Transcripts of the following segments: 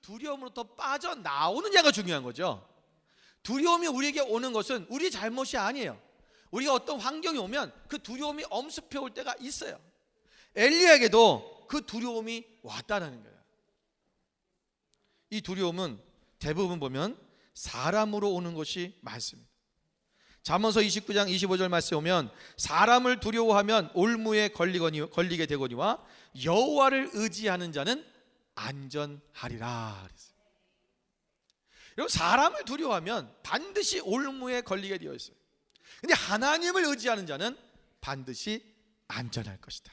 두려움으로부터 빠져나오느냐가 중요한 거죠. 두려움이 우리에게 오는 것은 우리 잘못이 아니에요. 우리가 어떤 환경이 오면 그 두려움이 엄습해 올 때가 있어요. 엘리야에게도 그 두려움이 왔다는 거예요. 이 두려움은 대부분 보면 사람으로 오는 것이 많습니다. 잠언서 29장 25절 말씀에 오면 사람을 두려워하면 올무에 걸리게 되거니와 여호와를 의지하는 자는 안전하리라 그랬어요. 여러분, 사람을 두려워하면 반드시 올무에 걸리게 되어 있어요. 근데 하나님을 의지하는 자는 반드시 안전할 것이다.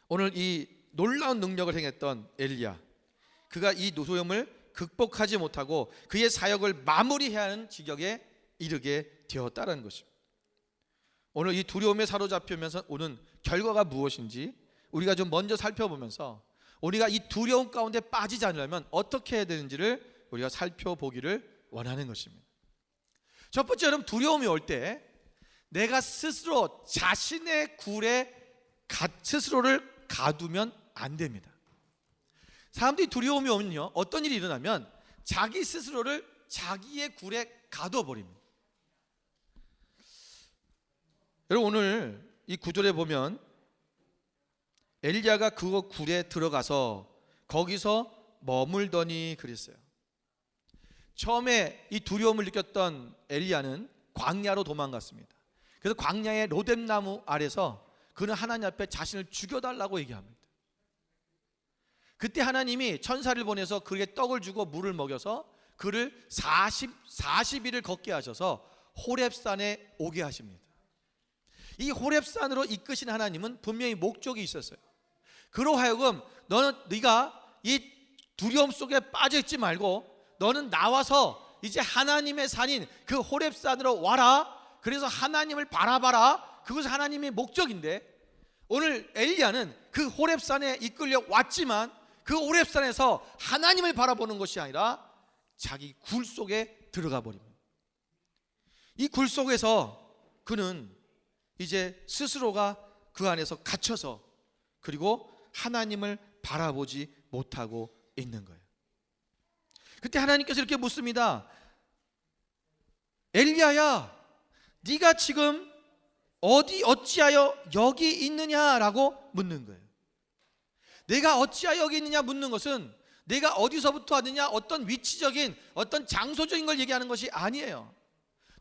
오늘 이 놀라운 능력을 행했던 엘리야, 그가 이 두려움을 극복하지 못하고 그의 사역을 마무리해야 하는 지경에 이르게 되었다는 것입니다. 오늘 이 두려움에 사로잡히면서 오는 결과가 무엇인지 우리가 좀 먼저 살펴보면서 우리가 이 두려움 가운데 빠지지 않으려면 어떻게 해야 되는지를 우리가 살펴보기를 원하는 것입니다. 첫 번째, 여러분, 두려움이 올 때 내가 스스로 자신의 굴에 스스로를 가두면 안 됩니다. 사람들이 두려움이 오면요, 어떤 일이 일어나면 자기 스스로를 자기의 굴에 가둬버립니다. 여러분, 오늘 이 구절에 보면 엘리야가 그 굴에 들어가서 거기서 머물더니 그랬어요. 처음에 이 두려움을 느꼈던 엘리야는 광야로 도망갔습니다. 그래서 광야의 로뎀나무 아래서 그는 하나님 앞에 자신을 죽여달라고 얘기합니다. 그때 하나님이 천사를 보내서 그에게 떡을 주고 물을 먹여서 그를 40일을 걷게 하셔서 호렙산에 오게 하십니다. 이 호렙산으로 이끄신 하나님은 분명히 목적이 있었어요. 그로 하여금 네가 이 두려움 속에 빠져있지 말고 너는 나와서 이제 하나님의 산인 그 호렙산으로 와라. 그래서 하나님을 바라봐라. 그것이 하나님의 목적인데, 오늘 엘리야는 그 호렙산에 이끌려 왔지만 그 호렙산에서 하나님을 바라보는 것이 아니라 자기 굴 속에 들어가 버립니다. 이 굴 속에서 그는 이제 스스로가 그 안에서 갇혀서 그리고 하나님을 바라보지 못하고 있는 거예요. 그때 하나님께서 이렇게 묻습니다. 엘리야야, 네가 지금 어찌하여 여기 있느냐라고 묻는 거예요. 내가 어찌하여 여기 있느냐 묻는 것은 내가 어디서부터 왔느냐, 어떤 위치적인 어떤 장소적인 걸 얘기하는 것이 아니에요.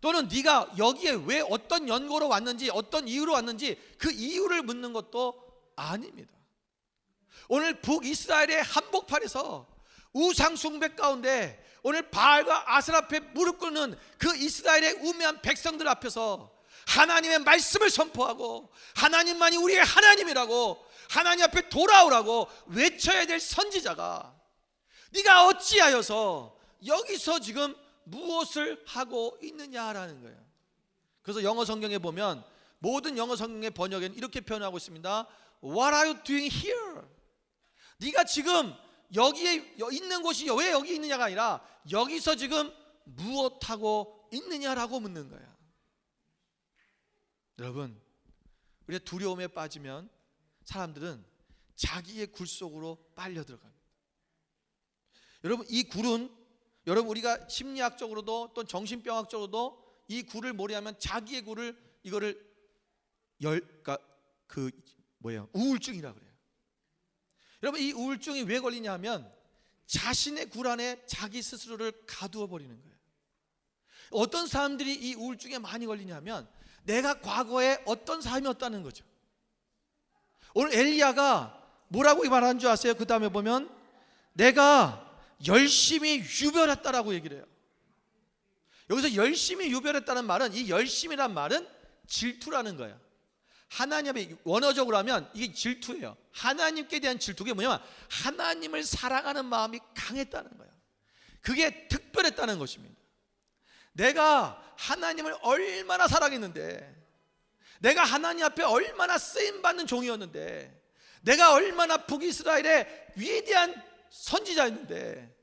또는 네가 여기에 왜 어떤 연고로 왔는지, 어떤 이유로 왔는지 그 이유를 묻는 것도 아닙니다. 오늘 북이스라엘의 한복판에서 우상 숭배 가운데 오늘 바알과 아셀 앞에 무릎 꿇는 그 이스라엘의 우매한 백성들 앞에서 하나님의 말씀을 선포하고 하나님만이 우리의 하나님이라고, 하나님 앞에 돌아오라고 외쳐야 될 선지자가 네가 어찌하여서 여기서 지금 무엇을 하고 있느냐라는 거예요. 그래서 영어 성경에 보면 모든 영어 성경의 번역에는 이렇게 표현하고 있습니다. What are you doing here? 네가 지금 여기에 있는 곳이 왜 여기 있느냐가 아니라 여기서 지금 무엇하고 있느냐라고 묻는 거야. 여러분, 우리가 두려움에 빠지면 사람들은 자기의 굴 속으로 빨려 들어갑니다. 여러분, 이 굴은 여러분 우리가 심리학적으로도 또 정신병학적으로도 이 굴을 뭐냐면 자기의 굴을 이거를 우울증이라고 그래요. 여러분, 이 우울증이 왜 걸리냐 하면 자신의 굴 안에 자기 스스로를 가두어 버리는 거예요. 어떤 사람들이 이 우울증에 많이 걸리냐 하면 내가 과거에 어떤 삶이었다는 거죠. 오늘 엘리야가 뭐라고 말하는 줄 아세요? 그 다음에 보면 내가 열심히 유별했다라고 얘기를 해요. 여기서 열심히 유별했다는 말은, 이 열심이란 말은 질투라는 거예요. 하나님의 원어적으로 하면 이게 질투예요. 하나님께 대한 질투. 그게 뭐냐면 하나님을 사랑하는 마음이 강했다는 거예요. 그게 특별했다는 것입니다. 내가 하나님을 얼마나 사랑했는데, 내가 하나님 앞에 얼마나 쓰임받는 종이었는데, 내가 얼마나 북이스라엘의 위대한 선지자였는데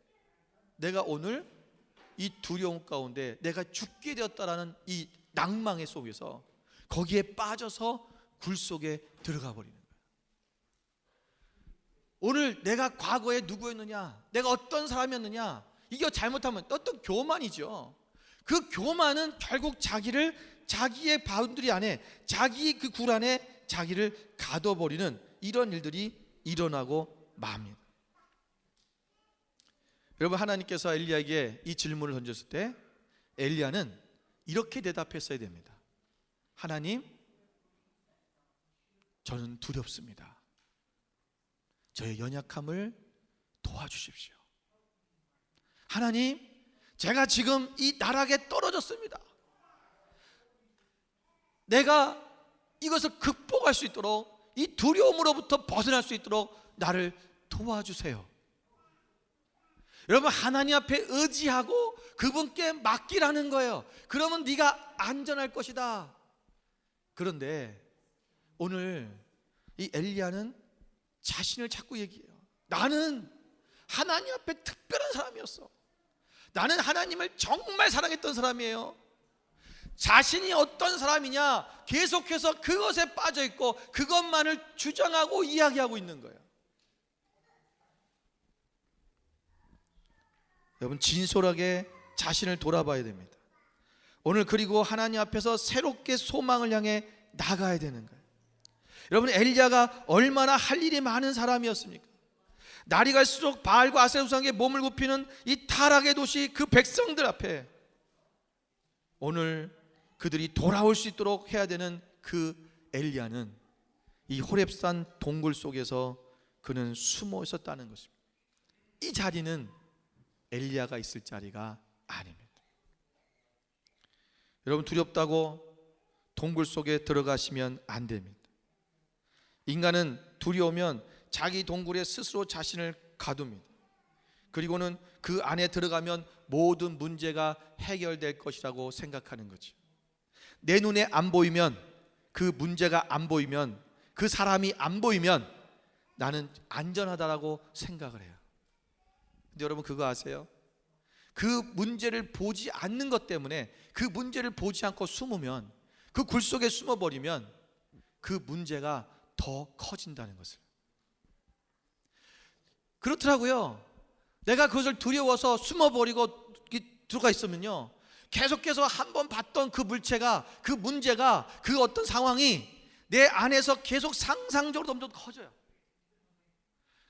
내가 오늘 이 두려움 가운데 내가 죽게 되었다라는 이 낭망의 속에서 거기에 빠져서 굴 속에 들어가 버리는 거예요. 여러분, 이 두려움이 오는 것은 사람들이 자기의 굴 속으로 빠져 들어갑니다. 여러분, 이 굴은 여러분 우리가 심리학적으로도 또 정신병학적으로도 이 굴을 뭐냐면 자기의 오늘 내가 과거에 누구였느냐, 내가 어떤 사람이었느냐, 이게 잘못하면 어떤 교만이죠. 그 교만은 결국 자기의 바운드리 안에, 자기 그 굴 안에 자기를 가둬버리는 이런 일들이 일어나고 맙니다. 여러분, 하나님께서 엘리야에게 이 질문을 던졌을 때 엘리야는 이렇게 대답했어야 됩니다. 하나님, 저는 두렵습니다. 저의 연약함을 도와주십시오. 하나님, 제가 지금 이 나락에 떨어졌습니다. 내가 이것을 극복할 수 있도록, 이 두려움으로부터 벗어날 수 있도록 나를 도와주세요. 여러분, 하나님 앞에 의지하고 그분께 맡기라는 거예요. 그러면 네가 안전할 것이다. 그런데 오늘 이 엘리야는 자신을 자꾸 얘기해요. 나는 하나님 앞에 특별한 사람이었어. 나는 하나님을 정말 사랑했던 사람이에요. 자신이 어떤 사람이냐, 계속해서 그것에 빠져 있고 그것만을 주장하고 이야기하고 있는 거예요. 여러분, 진솔하게 자신을 돌아봐야 됩니다. 오늘 그리고 하나님 앞에서 새롭게 소망을 향해 나가야 되는 거예요. 여러분, 엘리야가 얼마나 할 일이 많은 사람이었습니까? 날이 갈수록 바알과 아세라 우상에게 몸을 굽히는 이 타락의 도시, 그 백성들 앞에 오늘 그들이 돌아올 수 있도록 해야 되는 그 엘리야는 이 호렙산 동굴 속에서 그는 숨어 있었다는 것입니다. 이 자리는 엘리야가 있을 자리가 아닙니다. 여러분, 두렵다고 동굴 속에 들어가시면 안 됩니다. 인간은 두려우면 자기 동굴에 스스로 자신을 가둡니다. 그리고는 그 안에 들어가면 모든 문제가 해결될 것이라고 생각하는 거죠. 내 눈에 안 보이면, 그 문제가 안 보이면, 그 사람이 안 보이면 나는 안전하다라고 생각을 해요. 근데 여러분, 그거 아세요? 그 문제를 보지 않는 것 때문에, 그 문제를 보지 않고 숨으면, 그 굴 속에 숨어버리면 그 문제가 더 커진다는 것을. 그렇더라고요. 내가 그것을 두려워서 숨어버리고 들어가 있으면요, 계속해서 한번 봤던 그 물체가, 그 문제가, 그 어떤 상황이 내 안에서 계속 상상적으로 점점 커져요.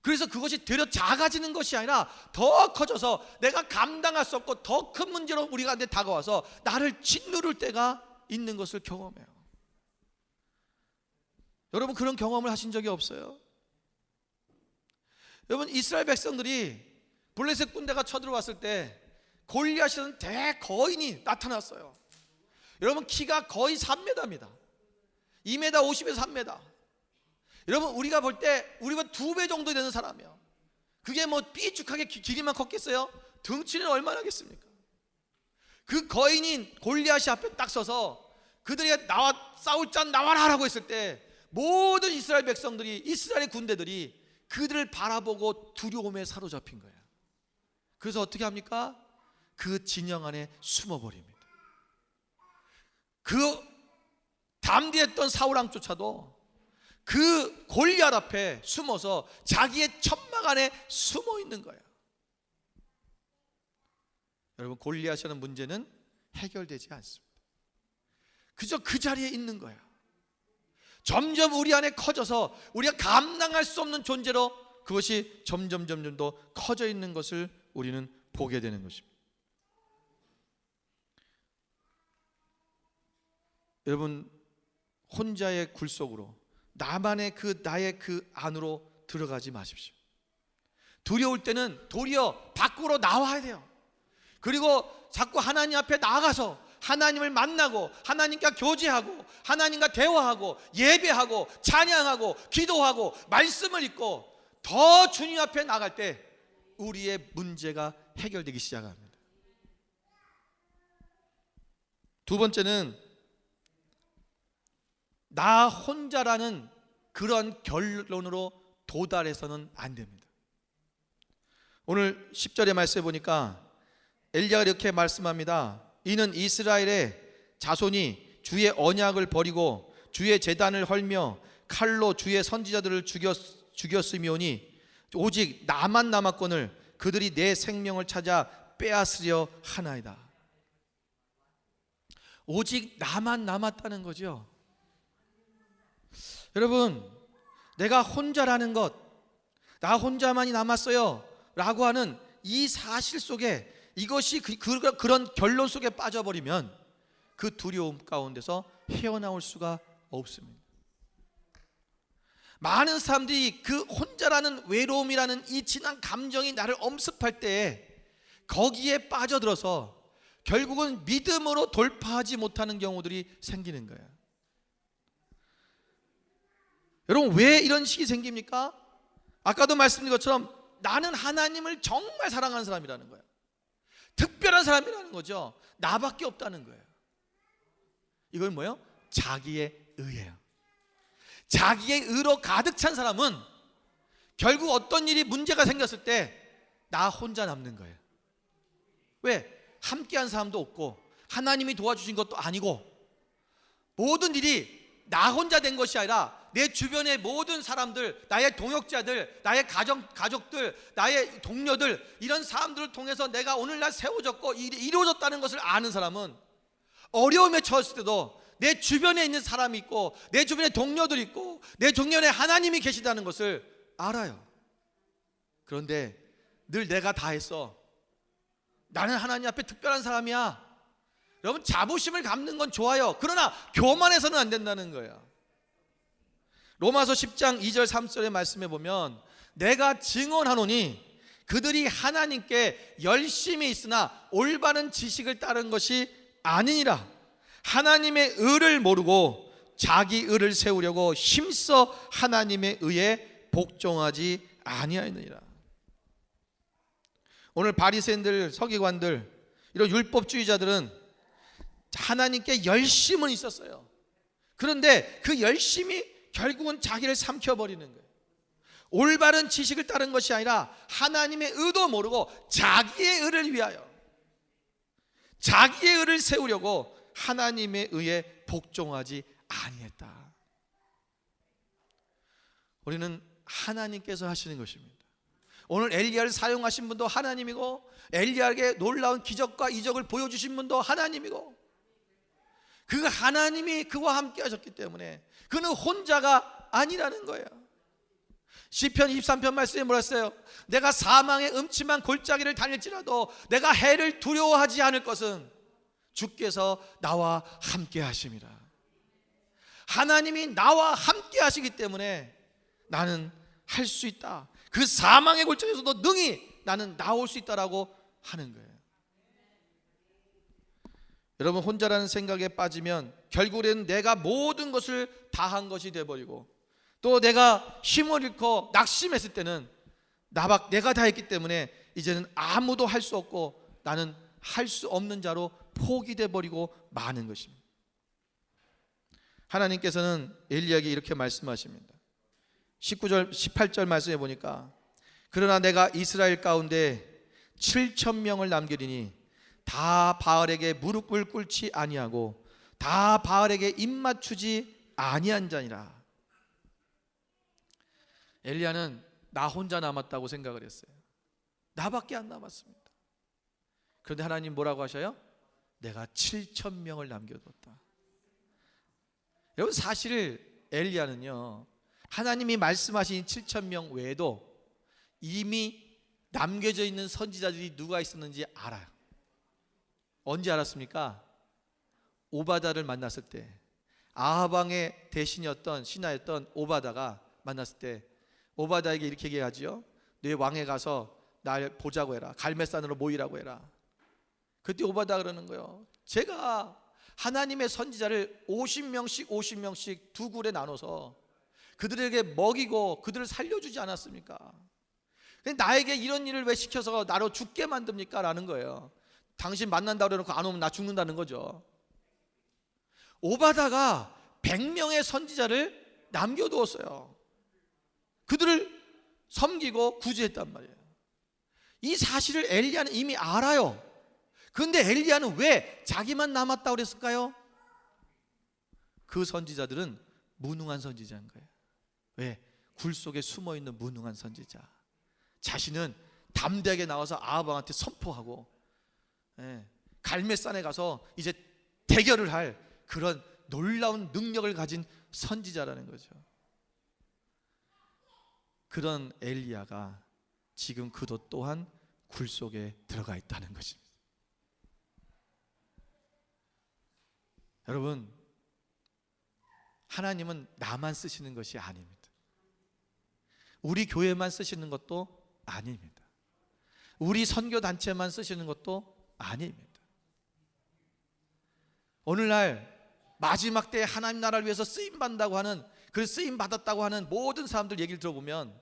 그래서 그것이 되려 작아지는 것이 아니라 더 커져서 내가 감당할 수 없고 더 큰 문제로 우리가 다가와서 나를 짓누를 때가 있는 것을 경험해요. 여러분, 그런 경험을 하신 적이 없어요? 여러분, 이스라엘 백성들이 블레셋 군대가 쳐들어왔을 때 골리앗이라는 대거인이 나타났어요. 여러분, 키가 거의 3m입니다. 2m 50에서 3m. 여러분, 우리가 볼 때 우리가 2배 정도 되는 사람이에요. 그게 뭐 삐죽하게 길이만 컸겠어요? 등치는 얼마나 하겠습니까? 그 거인인 골리앗이 앞에 딱 서서 그들이 싸울 자 나와라 라고 했을 때 모든 이스라엘 백성들이, 이스라엘 군대들이 그들을 바라보고 두려움에 사로잡힌 거예요. 그래서 어떻게 합니까? 그 진영 안에 숨어버립니다. 그 담대했던 사울왕조차도 그 골리앗 앞에 숨어서 자기의 천막 안에 숨어 있는 거예요. 여러분, 골리앗이라는 문제는 해결되지 않습니다. 그저 그 자리에 있는 거예요. 점점 우리 안에 커져서 우리가 감당할 수 없는 존재로 그것이 점점 더 커져 있는 것을 우리는 보게 되는 것입니다. 여러분, 혼자의 굴 속으로, 나만의 나의 그 안으로 들어가지 마십시오. 두려울 때는 도리어 밖으로 나와야 돼요. 그리고 자꾸 하나님 앞에 나아가서 하나님을 만나고 하나님과 교제하고 하나님과 대화하고 예배하고 찬양하고 기도하고 말씀을 읽고 더 주님 앞에 나갈 때 우리의 문제가 해결되기 시작합니다. 두 번째는 나 혼자라는 그런 결론으로 도달해서는 안 됩니다. 오늘 10절의 말씀에 보니까 엘리야가 이렇게 말씀합니다. 이는 이스라엘의 자손이 주의 언약을 버리고 주의 제단을 헐며 칼로 주의 선지자들을 죽였음이오니 오직 나만 남았거늘 그들이 내 생명을 찾아 빼앗으려 하나이다. 오직 나만 남았다는 거죠. 여러분, 내가 혼자라는 것, 나 혼자만이 남았어요 라고 하는 이 사실 속에, 이것이 그런 결론 속에 빠져버리면 그 두려움 가운데서 헤어나올 수가 없습니다. 많은 사람들이 그 혼자라는 외로움이라는 이 진한 감정이 나를 엄습할 때 거기에 빠져들어서 결국은 믿음으로 돌파하지 못하는 경우들이 생기는 거예요. 여러분, 왜 이런 식이 생깁니까? 아까도 말씀드린 것처럼 나는 하나님을 정말 사랑하는 사람이라는 거예요. 특별한 사람이라는 거죠. 나밖에 없다는 거예요. 이건 뭐예요? 자기의 의예요. 자기의 의로 가득 찬 사람은 결국 어떤 일이 문제가 생겼을 때 나 혼자 남는 거예요. 왜? 함께한 사람도 없고 하나님이 도와주신 것도 아니고, 모든 일이 나 혼자 된 것이 아니라 내 주변의 모든 사람들, 나의 동역자들, 나의 가족들, 나의 동료들, 이런 사람들을 통해서 내가 오늘날 세워졌고 이루어졌다는 것을 아는 사람은 어려움에 처했을 때도 내 주변에 있는 사람이 있고 내 주변에 동료들이 있고 내 주변에 하나님이 계시다는 것을 알아요. 그런데 늘 내가 다 했어, 나는 하나님 앞에 특별한 사람이야, 여러분, 자부심을 갖는 건 좋아요. 그러나 교만해서는 안 된다는 거예요. 로마서 10장 2절 3절의 말씀에 보면 내가 증언하노니 그들이 하나님께 열심히 있으나 올바른 지식을 따른 것이 아니니라. 하나님의 의를 모르고 자기 의를 세우려고 힘써 하나님의 의에 복종하지 아니하였느니라. 오늘 바리새인들, 서기관들, 이런 율법주의자들은 하나님께 열심은 있었어요. 그런데 그 열심이 결국은 자기를 삼켜버리는 거예요. 올바른 지식을 따른 것이 아니라 하나님의 의도 모르고 자기의 의를 위하여, 자기의 의를 세우려고 하나님의 의에 복종하지 아니했다. 우리는 하나님께서 하시는 것입니다. 오늘 엘리야를 사용하신 분도 하나님이고 엘리야에게 놀라운 기적과 이적을 보여주신 분도 하나님이고, 그 하나님이 그와 함께 하셨기 때문에 그는 혼자가 아니라는 거예요. 시편 23편 말씀에 뭐라 했어요? 내가 사망의 음침한 골짜기를 다닐지라도 내가 해를 두려워하지 않을 것은 주께서 나와 함께 하심이라. 하나님이 나와 함께 하시기 때문에 나는 할 수 있다. 그 사망의 골짜기에서도 능히 나는 나올 수 있다라고 하는 거예요. 여러분, 혼자라는 생각에 빠지면 결국에는 내가 모든 것을 다 한 것이 되어버리고, 또 내가 힘을 잃고 낙심했을 때는 내가 다 했기 때문에 이제는 아무도 할 수 없고 나는 할 수 없는 자로 포기돼 버리고 마는 것입니다. 하나님께서는 엘리야에게 이렇게 말씀하십니다. 19절 18절 말씀해 보니까 그러나 내가 이스라엘 가운데 7,000명을 남기리니 다 바알에게 무릎을 꿇지 아니하고 다 바알에게 입맞추지 아니한 자니라. 엘리야는 나 혼자 남았다고 생각을 했어요. 나밖에 안 남았습니다. 그런데 하나님 뭐라고 하셔요? 내가 7,000명을 남겨뒀다. 여러분, 사실 엘리야는요, 하나님이 말씀하신 7,000명 외에도 이미 남겨져 있는 선지자들이 누가 있었는지 알아요. 언제 알았습니까? 오바다를 만났을 때, 아합 왕의 대신이었던 신하였던 오바다가 만났을 때 오바다에게 이렇게 얘기하지요. 네 왕에 가서 날 보자고 해라. 갈멜산으로 모이라고 해라. 그때 오바다 그러는 거예요. 제가 하나님의 선지자를 50명씩 두 굴에 나눠서 그들에게 먹이고 그들을 살려주지 않았습니까? 나에게 이런 일을 왜 시켜서 나로 죽게 만듭니까? 라는 거예요. 당신 만난다고 해놓고 안 오면 나 죽는다는 거죠. 오바다가 100명의 선지자를 남겨두었어요. 그들을 섬기고 구제했단 말이에요. 이 사실을 엘리야는 이미 알아요. 그런데 엘리야는 왜 자기만 남았다고 그랬을까요? 그 선지자들은 무능한 선지자인 거예요. 왜? 굴 속에 숨어있는 무능한 선지자. 자신은 담대하게 나와서 아합왕한테 선포하고 갈멜산에 가서 이제 대결을 할 그런 놀라운 능력을 가진 선지자라는 거죠. 그런 엘리야가 지금 그도 또한 굴 속에 들어가 있다는 것입니다. 여러분, 하나님은 나만 쓰시는 것이 아닙니다. 우리 교회만 쓰시는 것도 아닙니다. 우리 선교단체만 쓰시는 것도 아닙니다. 오늘날 마지막 때에 하나님 나라를 위해서 쓰임받는다고 하는, 그 쓰임받았다고 하는 모든 사람들 얘기를 들어보면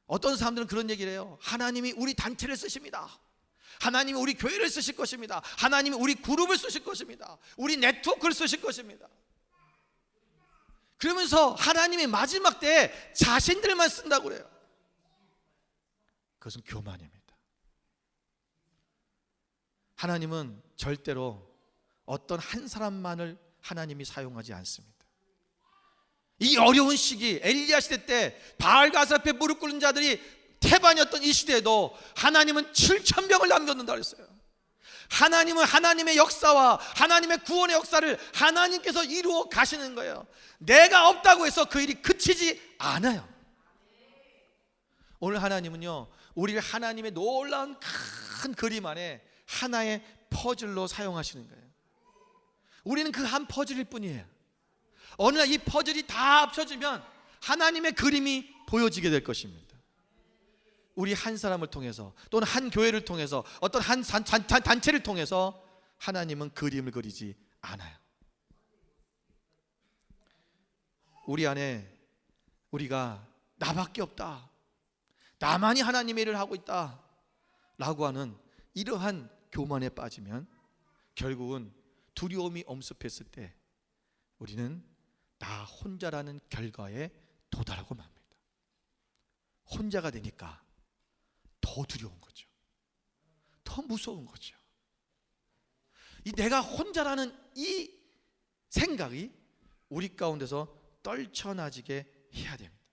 어떤 사람들은 그런 얘기를 해요. 하나님이 우리 단체를 쓰십니다. 하나님이 우리 교회를 쓰실 것입니다. 하나님이 우리 그룹을 쓰실 것입니다. 우리 네트워크를 쓰실 것입니다. 그러면서 하나님이 마지막 때에 자신들만 쓴다고 그래요. 그것은 교만입니다. 하나님은 절대로 어떤 한 사람만을 하나님이 사용하지 않습니다. 이 어려운 시기, 엘리야 시대 때 바알과 아스라 앞에 무릎 꿇는 자들이 태반이었던 이 시대에도 하나님은 7,000명을 남겼는다 그랬어요. 하나님은 하나님의 역사와 하나님의 구원의 역사를 하나님께서 이루어 가시는 거예요. 내가 없다고 해서 그 일이 그치지 않아요. 오늘 하나님은요, 우리를 하나님의 놀라운 큰 그림 안에 하나의 퍼즐로 사용하시는 거예요. 우리는 그 한 퍼즐일 뿐이에요. 어느 날 이 퍼즐이 다 합쳐지면 하나님의 그림이 보여지게 될 것입니다. 우리 한 사람을 통해서, 또는 한 교회를 통해서, 어떤 한 단체를 통해서 하나님은 그림을 그리지 않아요. 우리 안에 우리가 나밖에 없다, 나만이 하나님의 일을 하고 있다 라고 하는 이러한 교만에 빠지면 결국은 두려움이 엄습했을 때 우리는 나 혼자라는 결과에 도달하고 맙니다. 혼자가 되니까 더 두려운 거죠. 더 무서운 거죠. 이 내가 혼자라는 이 생각이 우리 가운데서 떨쳐나지게 해야 됩니다.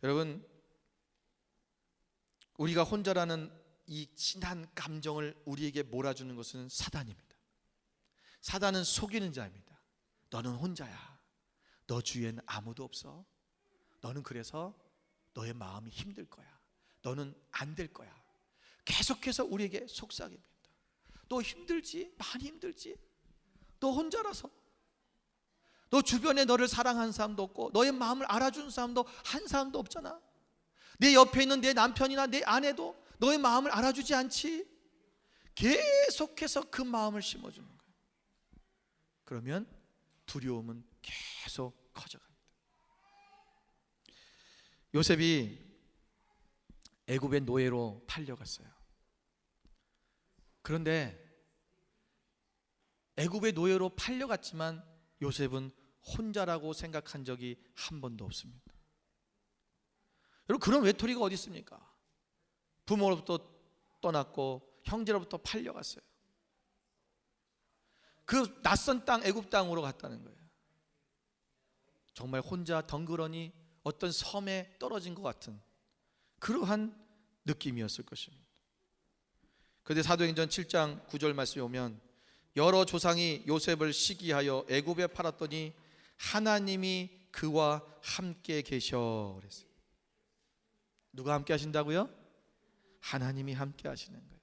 여러분, 우리가 혼자라는 이 진한 감정을 우리에게 몰아주는 것은 사단입니다. 사단은 속이는 자입니다. 너는 혼자야. 너 주위에는 아무도 없어. 너는 그래서 너의 마음이 힘들 거야. 너는 안 될 거야. 계속해서 우리에게 속삭입니다. 너 힘들지? 많이 힘들지? 너 혼자라서. 너 주변에 너를 사랑하는 사람도 없고 너의 마음을 알아주는 사람도 한 사람도 없잖아. 내 옆에 있는 내 남편이나 내 아내도 너의 마음을 알아주지 않지? 계속해서 그 마음을 심어주는 거예요. 그러면 두려움은 계속 커져갑니다. 요셉이 애굽의 노예로 팔려갔어요. 그런데 애굽의 노예로 팔려갔지만 요셉은 혼자라고 생각한 적이 한 번도 없습니다. 여러분, 그런 외톨이가 어디 있습니까? 부모로부터 떠났고 형제로부터 팔려갔어요. 그 낯선 땅, 애굽 땅으로 갔다는 거예요. 정말 혼자 덩그러니 어떤 섬에 떨어진 것 같은 그러한 느낌이었을 것입니다. 그런데 사도행전 7장 9절 말씀에 오면 여러 조상이 요셉을 시기하여 애굽에 팔았더니 하나님이 그와 함께 계셔 그랬어요. 누가 함께 하신다고요? 하나님이 함께 하시는 거예요.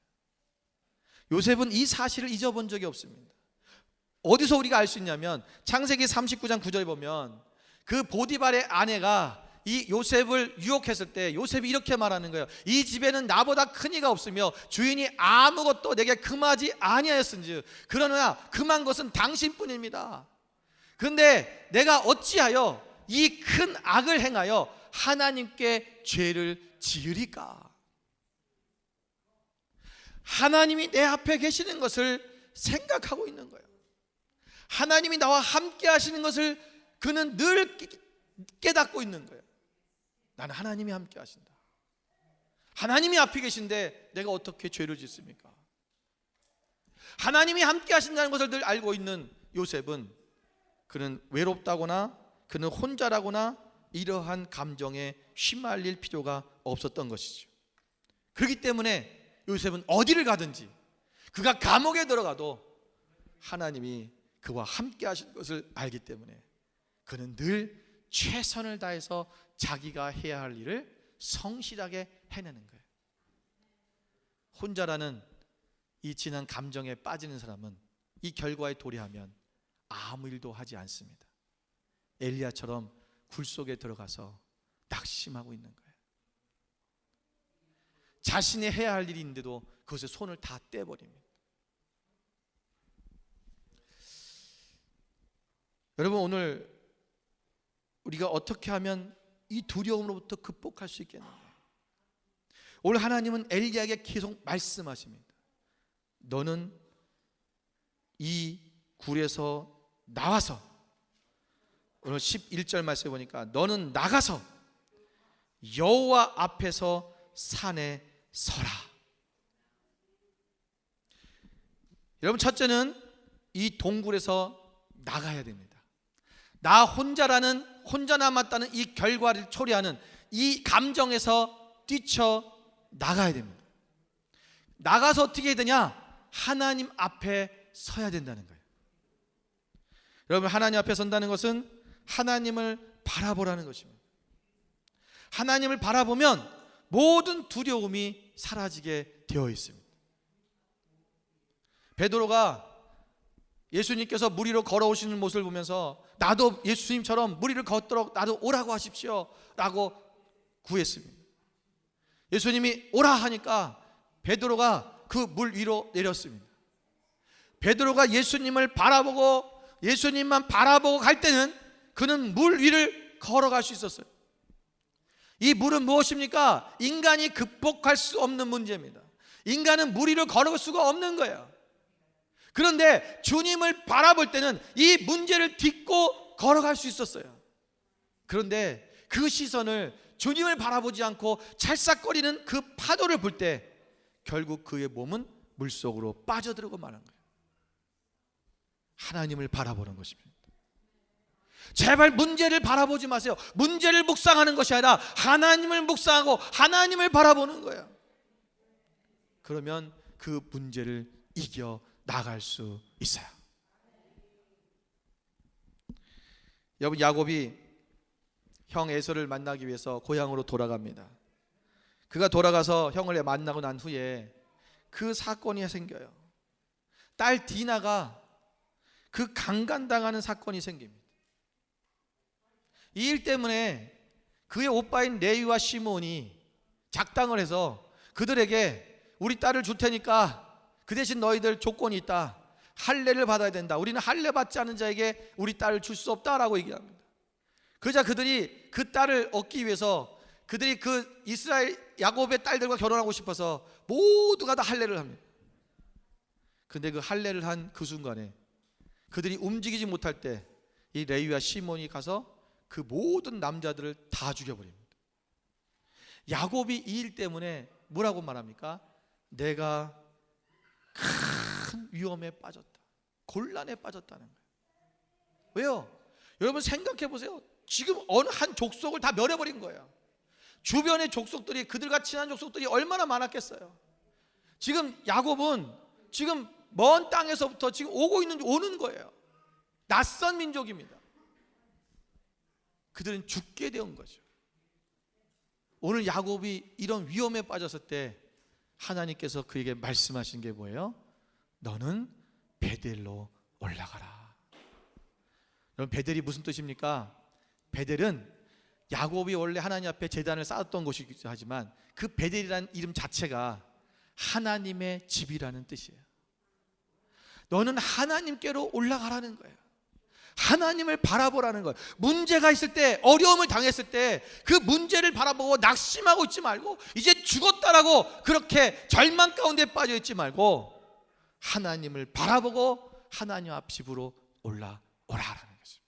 요셉은 이 사실을 잊어본 적이 없습니다. 어디서 우리가 알 수 있냐면 창세기 39장 9절에 보면 그 보디발의 아내가 이 요셉을 유혹했을 때 요셉이 이렇게 말하는 거예요. 이 집에는 나보다 큰 이가 없으며 주인이 아무것도 내게 금하지 아니하였은즉 그러나 금한 것은 당신뿐입니다. 그런데 내가 어찌하여 이 큰 악을 행하여 하나님께 죄를 지으리까? 하나님이 내 앞에 계시는 것을 생각하고 있는 거예요. 하나님이 나와 함께 하시는 것을 그는 늘 깨닫고 있는 거예요. 나는 하나님이 함께 하신다. 하나님이 앞에 계신데 내가 어떻게 죄를 짓습니까? 하나님이 함께 하신다는 것을 늘 알고 있는 요셉은 그는 외롭다거나 그는 혼자라거나 이러한 감정에 휘말릴 필요가 없었던 것이죠. 그렇기 때문에 요셉은 어디를 가든지, 그가 감옥에 들어가도 하나님이 그와 함께 하실 것을 알기 때문에 그는 늘 최선을 다해서 자기가 해야 할 일을 성실하게 해내는 거예요. 혼자라는 이 진한 감정에 빠지는 사람은 이 결과에 도래하면 아무 일도 하지 않습니다. 엘리야처럼 굴 속에 들어가서 낙심하고 있는 거예요. 자신이 해야 할 일이 있는데도 그것에 손을 다 떼버립니다. 여러분, 오늘 우리가 어떻게 하면 이 두려움으로부터 극복할 수 있겠는가? 오늘 하나님은 엘리야에게 계속 말씀하십니다. 너는 이 굴에서 나와서, 오늘 11절 말씀해 보니까 너는 나가서 여호와 앞에서 산에 서라. 여러분, 첫째는 이 동굴에서 나가야 됩니다. 나 혼자라는, 혼자 남았다는 이 결과를 초래하는 이 감정에서 뛰쳐 나가야 됩니다. 나가서 어떻게 해야 되냐? 하나님 앞에 서야 된다는 거예요. 여러분, 하나님 앞에 선다는 것은 하나님을 바라보라는 것입니다. 하나님을 바라보면 모든 두려움이 사라지게 되어 있습니다. 베드로가 예수님께서 물 위로 걸어오시는 모습을 보면서 나도 예수님처럼 물 위를 걷도록 나도 오라고 하십시오 라고 구했습니다. 예수님이 오라 하니까 베드로가 그 물 위로 내렸습니다. 베드로가 예수님을 바라보고 예수님만 바라보고 갈 때는 그는 물 위를 걸어갈 수 있었어요. 이 물은 무엇입니까? 인간이 극복할 수 없는 문제입니다. 인간은 물 위를 걸어갈 수가 없는 거예요. 그런데 주님을 바라볼 때는 이 문제를 딛고 걸어갈 수 있었어요. 그런데 그 시선을 주님을 바라보지 않고 찰싹거리는 그 파도를 볼 때 결국 그의 몸은 물속으로 빠져들고 마는 거예요. 하나님을 바라보는 것입니다. 제발 문제를 바라보지 마세요. 문제를 묵상하는 것이 아니라 하나님을 묵상하고 하나님을 바라보는 거예요. 그러면 그 문제를 이겨 나갈 수 있어요. 여러분, 야곱이 형 에서를 만나기 위해서 고향으로 돌아갑니다. 그가 돌아가서 형을 만나고 난 후에 그 사건이 생겨요. 딸 디나가 그 강간당하는 사건이 생깁니다. 이 일 때문에 그의 오빠인 레위와 시몬이 작당을 해서 그들에게 우리 딸을 줄 테니까 그 대신 너희들 조건이 있다. 할례를 받아야 된다. 우리는 할례 받지 않은 자에게 우리 딸을 줄 수 없다라고 얘기합니다. 그러자 그들이 그 딸을 얻기 위해서 그들이 그 이스라엘 야곱의 딸들과 결혼하고 싶어서 모두가 다 할례를 합니다. 그런데 그 할례를 한 그 순간에 그들이 움직이지 못할 때 이 레위와 시몬이 가서 그 모든 남자들을 다 죽여버립니다. 야곱이 이 일 때문에 뭐라고 말합니까? 내가 큰 위험에 빠졌다, 곤란에 빠졌다는 거예요. 왜요? 여러분 생각해 보세요. 지금 어느 한 족속을 다 멸해버린 거예요. 주변의 족속들이, 그들과 친한 족속들이 얼마나 많았겠어요. 지금 야곱은 지금 먼 땅에서부터 지금 오는 거예요. 낯선 민족입니다. 그들은 죽게 된 거죠. 오늘 야곱이 이런 위험에 빠졌을 때 하나님께서 그에게 말씀하신 게 뭐예요? 너는 베델로 올라가라. 여러분, 베델이 무슨 뜻입니까? 베델은 야곱이 원래 하나님 앞에 제단을 쌓았던 곳이기도 하지만 그 베델이라는 이름 자체가 하나님의 집이라는 뜻이에요. 너는 하나님께로 올라가라는 거예요. 하나님을 바라보라는 거예요. 문제가 있을 때, 어려움을 당했을 때 그 문제를 바라보고 낙심하고 있지 말고 이제 죽었다라고 그렇게 절망 가운데 빠져 있지 말고 하나님을 바라보고 하나님 앞 집으로 올라오라라는 거죠.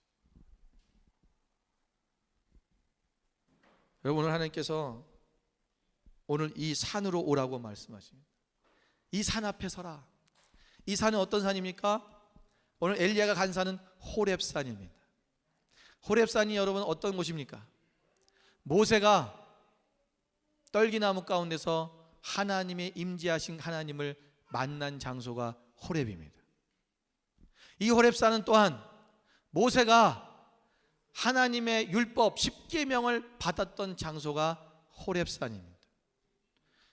여러분, 오늘 하나님께서 오늘 이 산으로 오라고 말씀하십니다. 이 산 앞에 서라. 이 산은 어떤 산입니까? 오늘 엘리야가 간 산은 호렙산입니다. 호렙산이 여러분 어떤 곳입니까? 모세가 떨기나무 가운데서 하나님의 임재하신 하나님을 만난 장소가 호렙입니다. 이 호렙산은 또한 모세가 하나님의 율법 10계명을 받았던 장소가 호렙산입니다.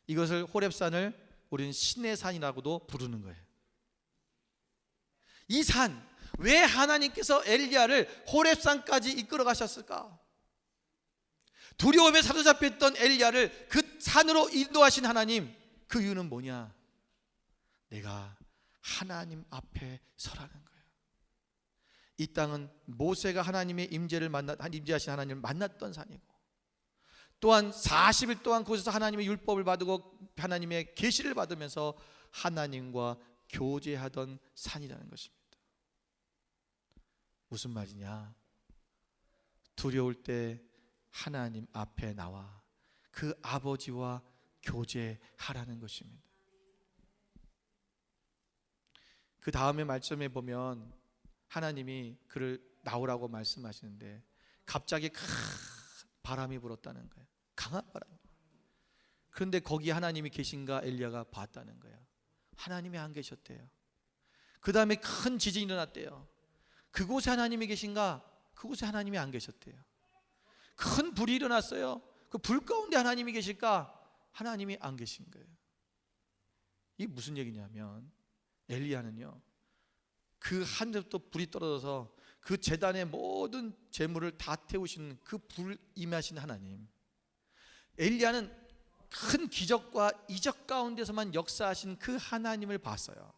이것을 호렙산을 우리는 신의 산이라고도 부르는 거예요. 이 산, 왜 하나님께서 엘리야를 호렙산까지 이끌어 가셨을까? 두려움에 사로잡혀 있던 엘리야를 그 산으로 인도하신 하나님, 그 이유는 뭐냐? 내가 하나님 앞에 서라는 거예요. 이 땅은 모세가 하나님의 임재하신 하나님을 만났던 산이고, 또한 40일 동안 그곳에서 하나님의 율법을 받고 하나님의 계시를 받으면서 하나님과 교제하던 산이라는 것입니다. 무슨 말이냐? 두려울 때 하나님 앞에 나와 그 아버지와 교제하라는 것입니다. 그 다음에 말씀에 보면 하나님이 그를 나오라고 말씀하시는데 갑자기 큰 바람이 불었다는 거예요. 강한 바람. 그런데 거기 하나님이 계신가 엘리야가 봤다는 거예요. 하나님이 안 계셨대요. 그 다음에 큰 지진이 일어났대요. 그곳에 하나님이 계신가? 그곳에 하나님이 안 계셨대요. 큰 불이 일어났어요. 그 불 가운데 하나님이 계실까? 하나님이 안 계신 거예요. 이게 무슨 얘기냐면 엘리야는요, 그 하늘부터 불이 떨어져서 그 제단의 모든 재물을 다 태우시는 그 불 임하신 하나님, 엘리야는 큰 기적과 이적 가운데서만 역사하신 그 하나님을 봤어요.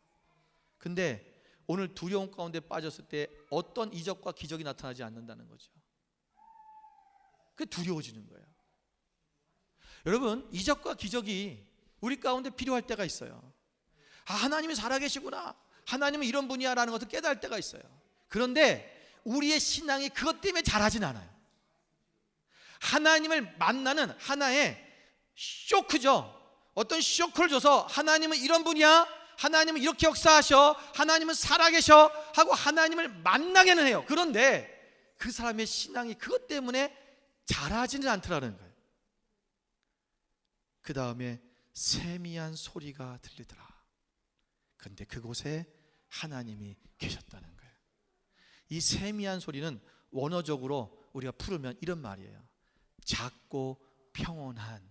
근데 오늘 두려움 가운데 빠졌을 때 어떤 이적과 기적이 나타나지 않는다는 거죠. 그게 두려워지는 거예요. 여러분, 이적과 기적이 우리 가운데 필요할 때가 있어요. 하나님이 살아계시구나, 하나님은 이런 분이야 라는 것을 깨달을 때가 있어요. 그런데 우리의 신앙이 그것 때문에 자라진 않아요. 하나님을 만나는 하나의 쇼크죠. 어떤 쇼크를 줘서 하나님은 이런 분이야, 하나님은 이렇게 역사하셔, 하나님은 살아계셔 하고 하나님을 만나게는 해요. 그런데 그 사람의 신앙이 그것 때문에 자라지는 않더라는 거예요. 그 다음에 세미한 소리가 들리더라. 그런데 그곳에 하나님이 계셨다는 거예요. 이 세미한 소리는 원어적으로 우리가 풀으면 이런 말이에요. 작고 평온한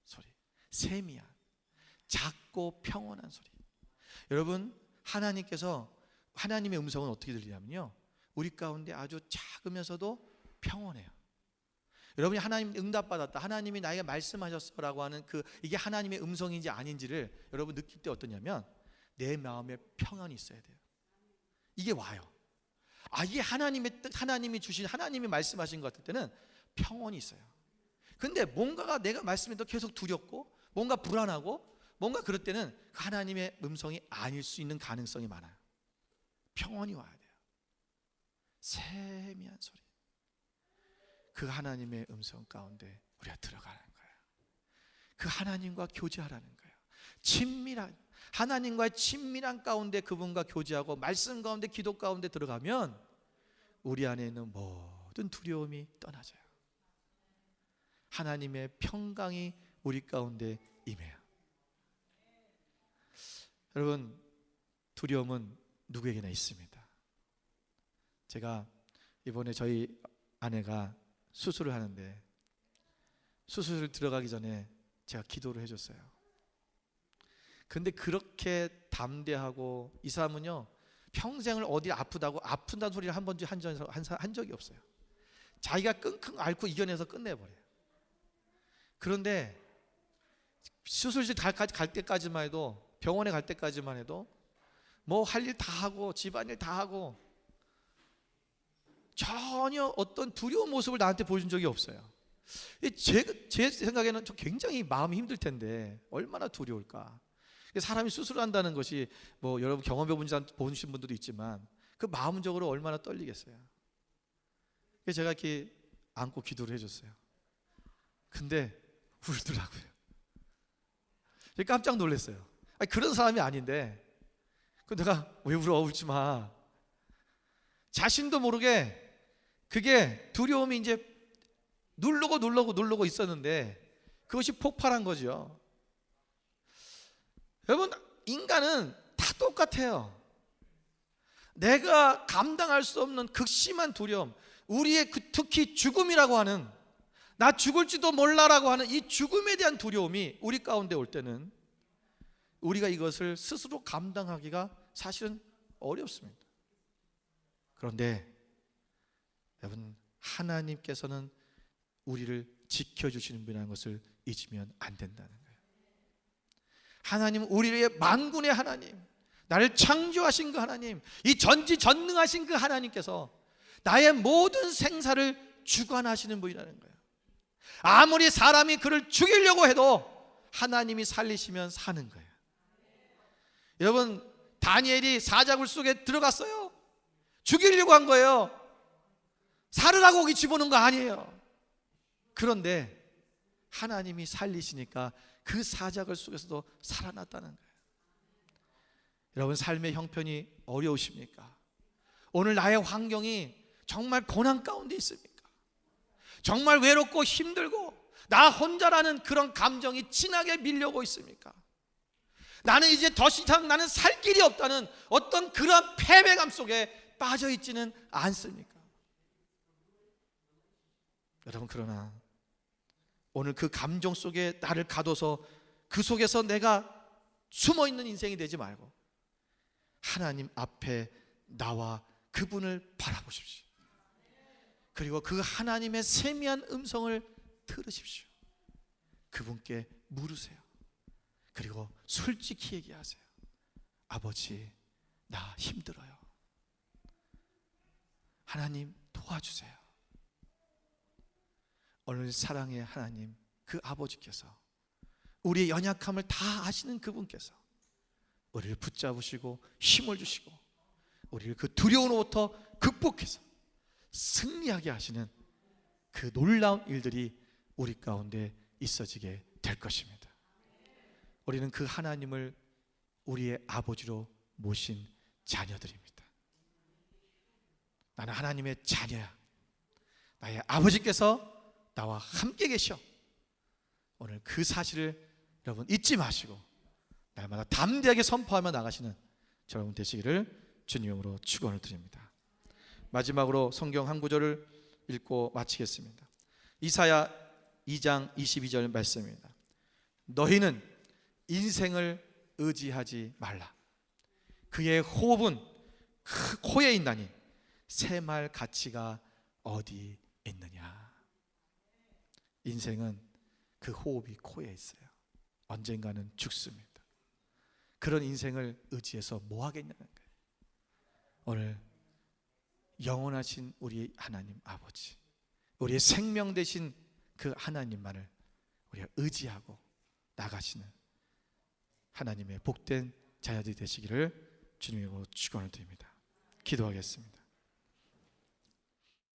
소리. 세미한, 작고 평온한 소리. 여러분, 하나님의 음성은 어떻게 들리냐면요, 우리 가운데 아주 작으면서도 평온해요. 여러분이 하나님 응답받았다, 하나님이 나에게 말씀하셨어라고 하는 이게 하나님의 음성인지 아닌지를 여러분 느낄 때 어떠냐면 내 마음에 평안이 있어야 돼요. 이게 와요. 이게 하나님이 주신, 하나님이 말씀하신 것 같을 때는 평온이 있어요. 근데 뭔가가 내가 말씀해도 계속 두렵고 뭔가 불안하고 뭔가 그럴 때는 하나님의 음성이 아닐 수 있는 가능성이 많아요. 평온이 와야 돼요. 세미한 소리. 그 하나님의 음성 가운데 우리가 들어가는 거예요. 그 하나님과 교제하라는 거예요. 하나님과의 친밀한 가운데 그분과 교제하고 말씀 가운데, 기도 가운데 들어가면 우리 안에 있는 모든 두려움이 떠나져요. 하나님의 평강이 우리 가운데 임해요. 여러분, 두려움은 누구에게나 있습니다. 제가 이번에 저희 아내가 수술을 하는데 수술을 들어가기 전에 제가 기도를 해줬어요. 근데 그렇게 담대하고, 이 사람은요 평생을 어디 아픈다는 소리를 한 적이 없어요. 자기가 끙끙 앓고 이겨내서 끝내버려요. 그런데 수술실 갈 때까지만 해도, 병원에 갈 때까지만 해도 뭐 할 일 다 하고 집안일 다 하고 전혀 어떤 두려운 모습을 나한테 보여준 적이 없어요. 제 생각에는 굉장히 마음이 힘들 텐데 얼마나 두려울까. 사람이 수술한다는 것이 뭐 여러분 경험해 보신 분들도 있지만 그 마음적으로 얼마나 떨리겠어요. 그래서 제가 이렇게 안고 기도를 해줬어요. 근데 울더라고요. 깜짝 놀랐어요. 그런 사람이 아닌데, 내가 왜 울어? 울지 마. 자신도 모르게 그게 두려움이 이제 누르고 있었는데 그것이 폭발한 거죠. 여러분, 인간은 다 똑같아요. 내가 감당할 수 없는 극심한 두려움, 우리의 특히 죽음이라고 하는, 나 죽을지도 몰라라고 하는 이 죽음에 대한 두려움이 우리 가운데 올 때는 우리가 이것을 스스로 감당하기가 사실은 어렵습니다. 그런데 여러분, 하나님께서는 우리를 지켜주시는 분이라는 것을 잊으면 안 된다는 거예요. 하나님은 우리의 만군의 하나님, 나를 창조하신 그 하나님, 이 전지전능하신 그 하나님께서 나의 모든 생사를 주관하시는 분이라는 거예요. 아무리 사람이 그를 죽이려고 해도 하나님이 살리시면 사는 거예요. 여러분, 다니엘이 사자굴 속에 들어갔어요. 죽이려고 한 거예요. 살으라고 거기 집어넣은 거 아니에요. 그런데 하나님이 살리시니까 그 사자굴 속에서도 살아났다는 거예요. 여러분, 삶의 형편이 어려우십니까? 오늘 나의 환경이 정말 고난 가운데 있습니까? 정말 외롭고 힘들고 나 혼자라는 그런 감정이 진하게 밀려오고 있습니까? 나는 이제 더 이상 나는 살 길이 없다는 어떤 그런 패배감 속에 빠져 있지는 않습니까? 여러분, 그러나 오늘 그 감정 속에 나를 가둬서 그 속에서 내가 숨어 있는 인생이 되지 말고 하나님 앞에 나와 그분을 바라보십시오. 그리고 그 하나님의 세미한 음성을 들으십시오. 그분께 물으세요. 그리고 솔직히 얘기하세요. 아버지, 나 힘들어요. 하나님 도와주세요. 오늘 사랑의 하나님, 그 아버지께서, 우리의 연약함을 다 아시는 그분께서 우리를 붙잡으시고 힘을 주시고 우리를 그 두려움으로부터 극복해서 승리하게 하시는 그 놀라운 일들이 우리 가운데 있어지게 될 것입니다. 우리는 그 하나님을 우리의 아버지로 모신 자녀들입니다. 나는 하나님의 자녀야. 나의 아버지께서 나와 함께 계셔. 오늘 그 사실을 여러분 잊지 마시고 날마다 담대하게 선포하며 나가시는 여러분 되시기를 주님으로 축원을 드립니다. 마지막으로 성경 한 구절을 읽고 마치겠습니다. 이사야 2장 22절 말씀입니다. 너희는 인생을 의지하지 말라. 그의 호흡은 그 코에 있나니 새말 가치가 어디 있느냐. 인생은 그 호흡이 코에 있어요. 언젠가는 죽습니다. 그런 인생을 의지해서 뭐 하겠냐는 거예요. 오늘 영원하신 우리 하나님 아버지, 우리의 생명 되신 그 하나님만을 우리가 의지하고 나가시는 하나님의 복된 자녀들이 되시기를 주님으로 축원을 드립니다. 기도하겠습니다.